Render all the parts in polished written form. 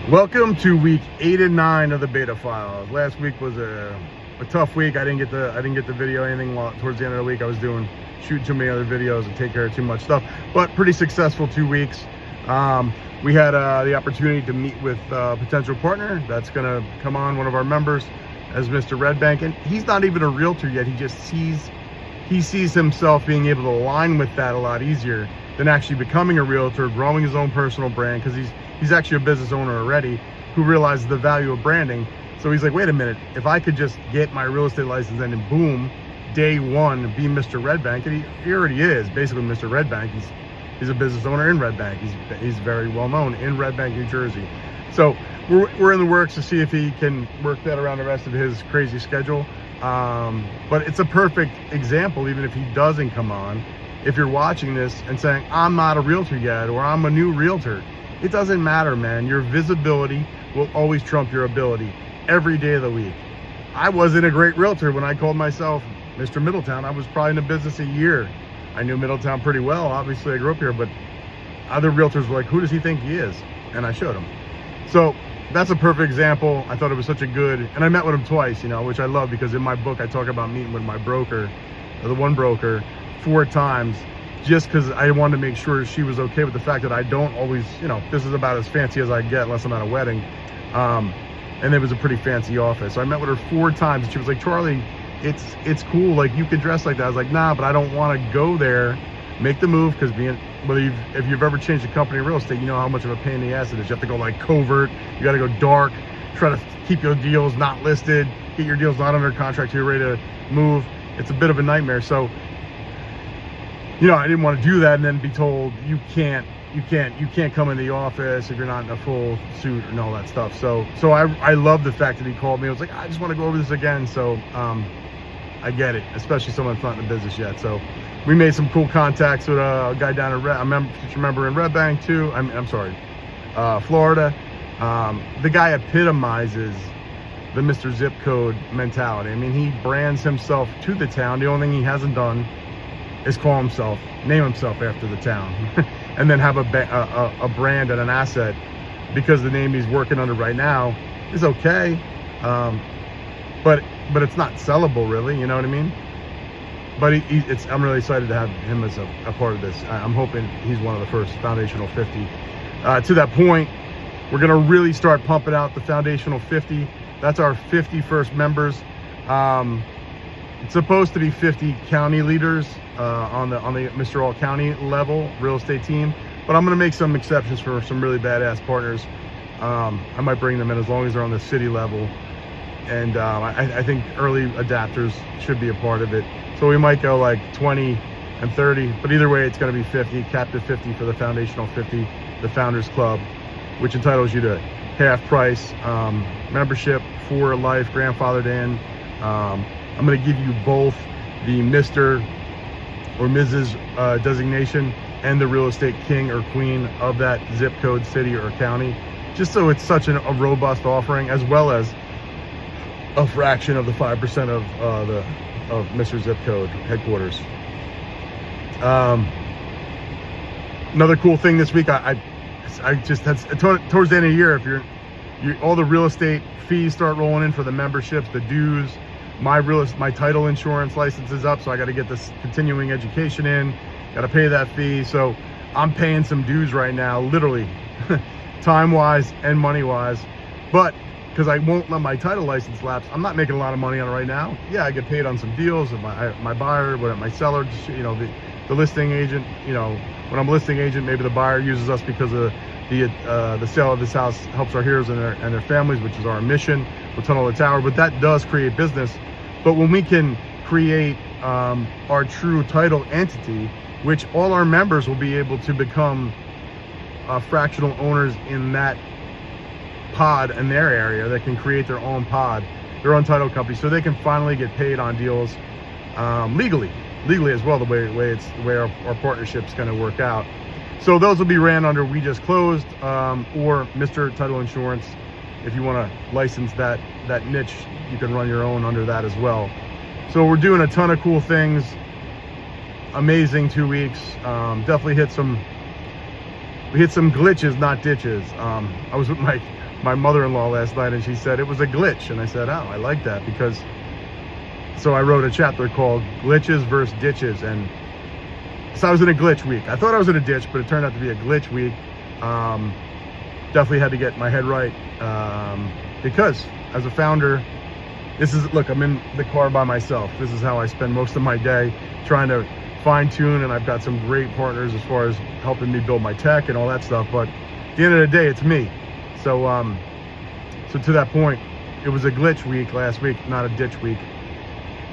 Welcome to week 8 and 9 of the beta files. Last week was a tough week. I didn't get the video anything towards the end of the week. I was shooting too many other videos and take care of too much stuff, but pretty successful 2 weeks. We had the opportunity to meet with a potential partner that's going to come on, one of our members, as Mr. Red Bank, and he's not even a realtor yet. He sees himself being able to align with that a lot easier than actually becoming a realtor, growing his own personal brand, because he's actually a business owner already who realizes the value of branding. So he's like, wait a minute, if I could just get my real estate license and then boom, day one, be Mr. Red Bank. And he already is basically Mr. Red Bank. He's a business owner in Red Bank. He's very well known in Red Bank, New Jersey. So we're in the works to see if he can work that around the rest of his crazy schedule. But it's a perfect example, even if he doesn't come on. If you're watching this and saying, I'm not a realtor yet, or I'm a new realtor, it doesn't matter, man. Your visibility will always trump your ability every day of the week. I wasn't a great realtor when I called myself Mr. Middletown. I was probably in the business a year. I knew Middletown pretty well. Obviously, I grew up here, but other realtors were like, who does he think he is? And I showed him. So that's a perfect example. I thought it was such a good, and I met with him twice, which I love, because in my book, I talk about meeting with my broker, the one broker, 4 times, just because I wanted to make sure she was okay with the fact that I don't always, this is about as fancy as I get unless I'm at a wedding. And it was a pretty fancy office. So I met with her 4 times and she was like, Charlie, it's cool. Like, you can dress like that. I was like, nah, but I don't want to go there, make the move, because if you've ever changed a company in real estate, you know how much of a pain in the ass it is. You have to go like covert, you got to go dark, try to keep your deals not listed, get your deals not under contract till you're ready to move. It's a bit of a nightmare. So I didn't want to do that and then be told you can't come in the office if you're not in a full suit and all that stuff. So I love the fact that he called me. I was like, I just want to go over this again. So I get it, especially someone that's not in the business yet. So we made some cool contacts with a guy down in remember in Red Bank too. I'm sorry, Florida. The guy epitomizes the Mr. Zip Code mentality. I mean, he brands himself to the town. The only thing he hasn't done is name himself after the town, and then have a brand and an asset, because the name he's working under right now is okay, but it's not sellable, really. You know what I mean? But I'm really excited to have him as a part of this. I'm hoping he's one of the first Foundational 50. To that point, we're gonna really start pumping out the Foundational 50. That's our 50 first members. It's supposed to be 50 county leaders on the Mr. All County level real estate team, but I'm going to make some exceptions for some really badass partners. I might bring them in as long as they're on the city level, and I think early adapters should be a part of it. So we might go like 20 and 30, but either way, it's going to be 50, captive 50 for the Foundational 50, the Founders Club, which entitles you to half price membership for life, grandfathered in. I'm going to give you both the Mr. or Mrs. Designation and the real estate king or queen of that zip code, city, or county, just so it's such a robust offering, as well as a fraction of the 5% of Mr. Zip Code headquarters. Another cool thing this week, I just had towards the end of the year, if all the real estate fees start rolling in for the memberships, the dues. My title insurance license is up, so I got to get this continuing education in, got to pay that fee. So I'm paying some dues right now, literally time-wise and money-wise, but because I won't let my title license lapse, I'm not making a lot of money on it right now. Yeah, I get paid on some deals, my buyer, my seller, the listing agent, when I'm a listing agent, maybe the buyer uses us because of the sale of this house helps our heroes and their families, which is our mission with Tunnel to Tower. But that does create business. But when we can create our true title entity, which all our members will be able to become fractional owners in that pod in their area, that can create their own pod, their own title company, so they can finally get paid on deals legally as well, the way our partnership's going to work out. So those will be ran under We Just Closed or Mr. Title Insurance. If you want to license that niche, you can run your own under that as well. So we're doing a ton of cool things. Amazing 2 weeks. Definitely hit some we hit some glitches, not ditches. I was with my mother-in-law last night, and she said it was a glitch, and I said, oh, I like that, because so I wrote a chapter called Glitches versus Ditches, and so I was in a glitch week. I thought I was in a ditch, but it turned out to be a glitch week. Definitely had to get my head right, because as a founder, look, I'm in the car by myself. This is how I spend most of my day, trying to fine tune, and I've got some great partners as far as helping me build my tech and all that stuff. But at the end of the day, it's me. So, so to that point, it was a glitch week last week, not a ditch week,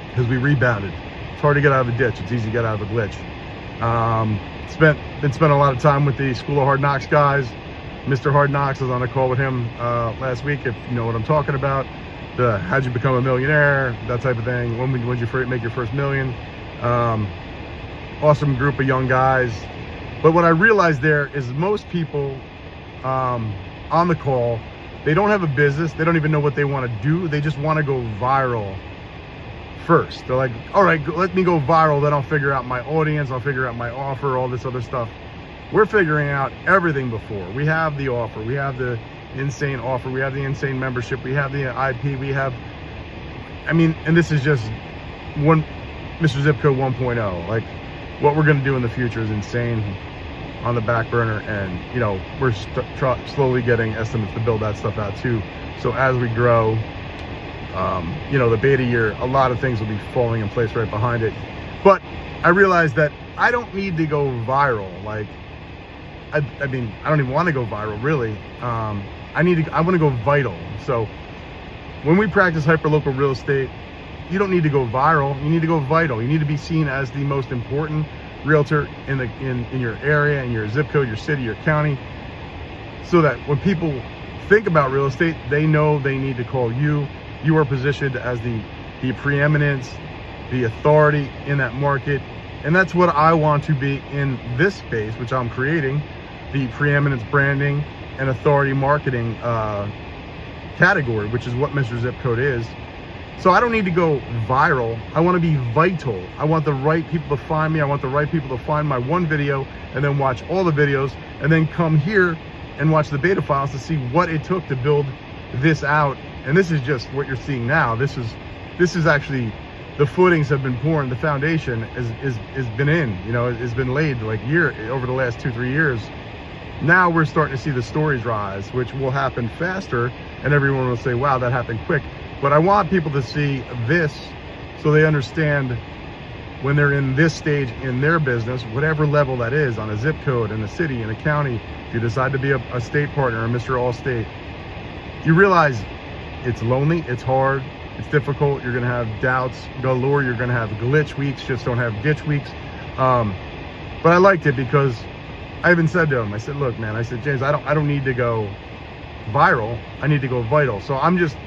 because we rebounded. It's hard to get out of a ditch. It's easy to get out of a glitch. Been spending a lot of time with the School of Hard Knocks guys. Mr. Hard Knocks, was on a call with him last week, if you know what I'm talking about. The how'd you become a millionaire, that type of thing. When did you make your first million? Awesome group of young guys. But what I realized there is most people on the call, they don't have a business. They don't even know what they want to do. They just want to go viral first. They're like, all right, let me go viral. Then I'll figure out my audience. I'll figure out my offer, all this other stuff. We're figuring out everything before. We have the offer. We have the insane offer. We have the insane membership. We have the IP. We have, I mean, and this is just Mr. Zip Code 1.0. Like, what we're going to do in the future is insane on the back burner. And, you know, we're slowly getting estimates to build that stuff out too. So as we grow, you know, the beta year, a lot of things will be falling in place right behind it. But I realized that I don't need to go viral. Like, I mean, I don't even want to go viral, really. I want to go vital. So when we practice hyperlocal real estate, you don't need to go viral. You need to go vital. You need to be seen as the most important realtor in your area, in your zip code, your city, your county, so that when people think about real estate, they know they need to call you. You are positioned as the preeminence, the authority in that market. And that's what I want to be in this space, which I'm creating, the preeminence branding and authority marketing category, which is what Mr. Zip Code is. So I don't need to go viral. I want to be vital. I want the right people to find me. I want the right people to find my one video and then watch all the videos and then come here and watch the beta files to see what it took to build this out. And this is just what you're seeing now. This is actually, the footings have been poured. The foundation is been in, you know, it's been laid like over the last 2-3 years. Now we're starting to see the stories rise, which will happen faster, and everyone will say, wow, that happened quick. But I want people to see this so they understand when they're in this stage in their business, whatever level that is, on a zip code, in a city, in a county, if you decide to be a state partner, a Mr. Allstate, you realize it's lonely, it's hard, it's difficult. You're gonna have doubts galore. You're gonna have glitch weeks, just don't have ditch weeks. But I liked it because I even said to him, I said, look, man, I said, James, I don't need to go viral. I need to go vital. So I'm just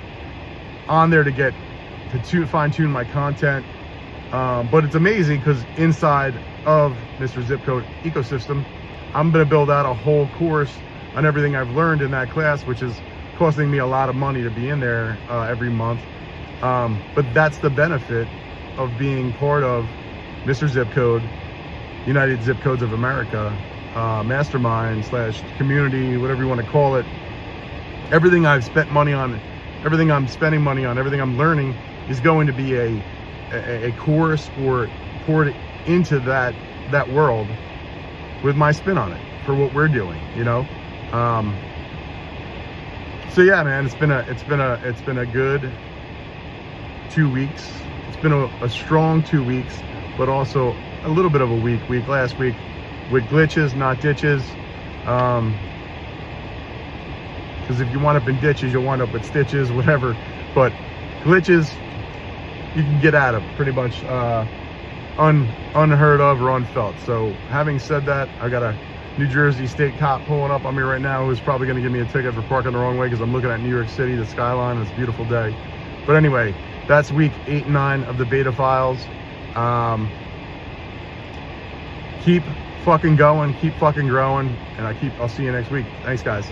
on there to fine tune my content. But it's amazing because inside of Mr. Zip Code ecosystem, I'm gonna build out a whole course on everything I've learned in that class, which is costing me a lot of money to be in there every month. But that's the benefit of being part of Mr. Zip Code, United Zip Codes of America, mastermind / community, whatever you want to call it. Everything I've spent money on, everything I'm spending money on, everything I'm learning is going to be a course or poured into that world with my spin on it for what we're doing, you know. So yeah, man, it's been a good 2 weeks. It's been a strong 2 weeks, but also a little bit of a weak week last week with glitches, not ditches. Because if you wind up in ditches, you'll wind up with stitches, whatever. But glitches, you can get out of pretty much unheard of or unfelt. So having said that, I got a New Jersey state cop pulling up on me right now who's probably going to give me a ticket for parking the wrong way because I'm looking at New York City, the skyline. It's a beautiful day. But anyway, that's week 8 and 9 of the beta files. Keep fucking going, keep fucking growing, and I'll see you next week. Thanks, guys.